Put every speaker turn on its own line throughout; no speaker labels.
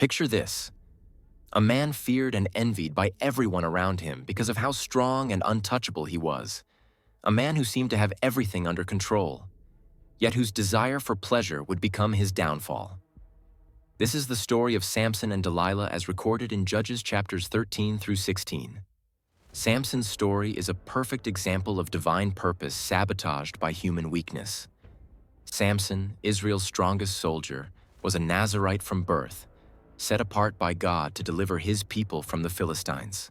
Picture this: a man feared and envied by everyone around him because of how strong and untouchable he was. A man who seemed to have everything under control, yet whose desire for pleasure would become his downfall. This is the story of Samson and Delilah as recorded in Judges chapters 13 through 16. Samson's story is a perfect example of divine purpose sabotaged by human weakness. Samson, Israel's strongest soldier, was a Nazirite from birth, set apart by God to deliver his people from the Philistines.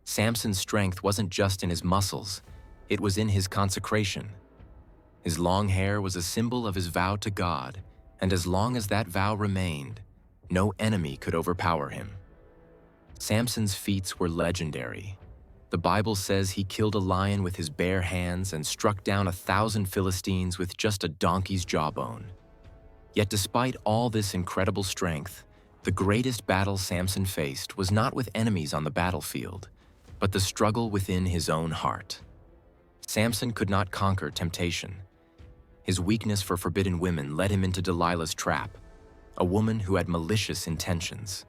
Samson's strength wasn't just in his muscles, it was in his consecration. His long hair was a symbol of his vow to God, and as long as that vow remained, no enemy could overpower him. Samson's feats were legendary. The Bible says he killed a lion with his bare hands and struck down 1,000 Philistines with just a donkey's jawbone. Yet despite all this incredible strength, the greatest battle Samson faced was not with enemies on the battlefield, but the struggle within his own heart. Samson could not conquer temptation. His weakness for forbidden women led him into Delilah's trap, a woman who had malicious intentions.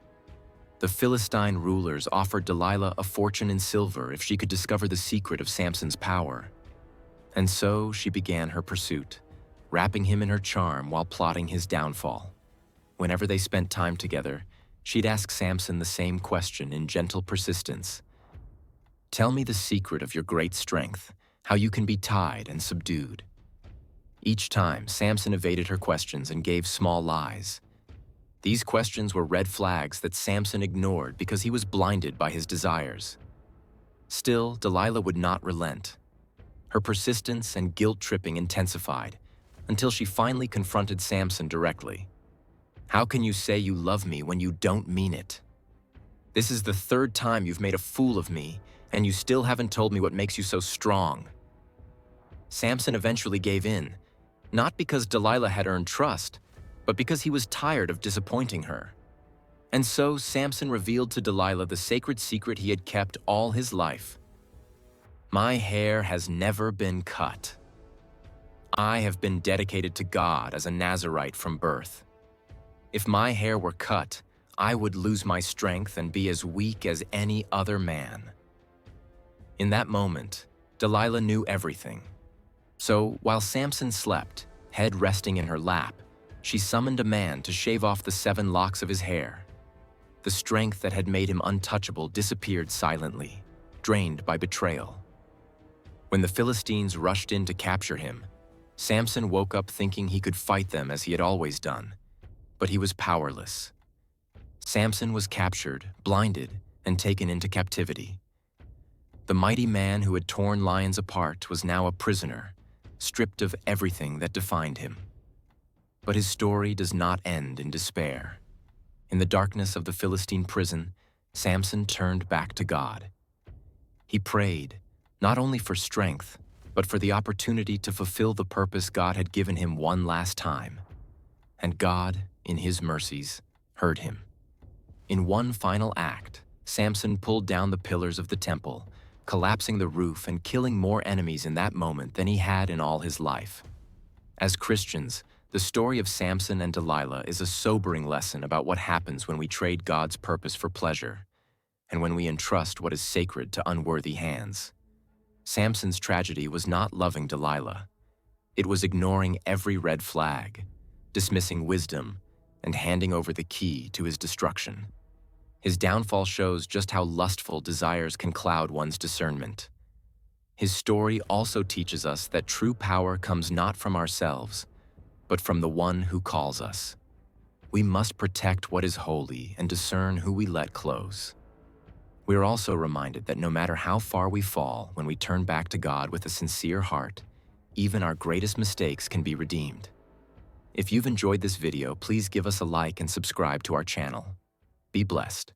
The Philistine rulers offered Delilah a fortune in silver if she could discover the secret of Samson's power. And so she began her pursuit, wrapping him in her charm while plotting his downfall. Whenever they spent time together, she'd ask Samson the same question in gentle persistence. "Tell me the secret of your great strength, how you can be tied and subdued." Each time, Samson evaded her questions and gave small lies. These questions were red flags that Samson ignored because he was blinded by his desires. Still, Delilah would not relent. Her persistence and guilt-tripping intensified until she finally confronted Samson directly. "How can you say you love me when you don't mean it? This is the 3rd time you've made a fool of me, and you still haven't told me what makes you so strong." Samson eventually gave in, not because Delilah had earned trust, but because he was tired of disappointing her. And so Samson revealed to Delilah the sacred secret he had kept all his life. "My hair has never been cut. I have been dedicated to God as a Nazirite from birth. If my hair were cut, I would lose my strength and be as weak as any other man." In that moment, Delilah knew everything. So while Samson slept, head resting in her lap, she summoned a man to shave off the 7 locks of his hair. The strength that had made him untouchable disappeared silently, drained by betrayal. When the Philistines rushed in to capture him, Samson woke up thinking he could fight them as he had always done, but he was powerless. Samson was captured, blinded, and taken into captivity. The mighty man who had torn lions apart was now a prisoner, stripped of everything that defined him. But his story does not end in despair. In the darkness of the Philistine prison, Samson turned back to God. He prayed, not only for strength, but for the opportunity to fulfill the purpose God had given him one last time. And God, in his mercies, heard him. In one final act, Samson pulled down the pillars of the temple, collapsing the roof and killing more enemies in that moment than he had in all his life. As Christians, the story of Samson and Delilah is a sobering lesson about what happens when we trade God's purpose for pleasure, and when we entrust what is sacred to unworthy hands. Samson's tragedy was not loving Delilah. It was ignoring every red flag, dismissing wisdom, and handing over the key to his destruction. His downfall shows just how lustful desires can cloud one's discernment. His story also teaches us that true power comes not from ourselves, but from the one who calls us. We must protect what is holy and discern who we let close. We are also reminded that no matter how far we fall, when we turn back to God with a sincere heart, even our greatest mistakes can be redeemed. If you've enjoyed this video, please give us a like and subscribe to our channel. Be blessed.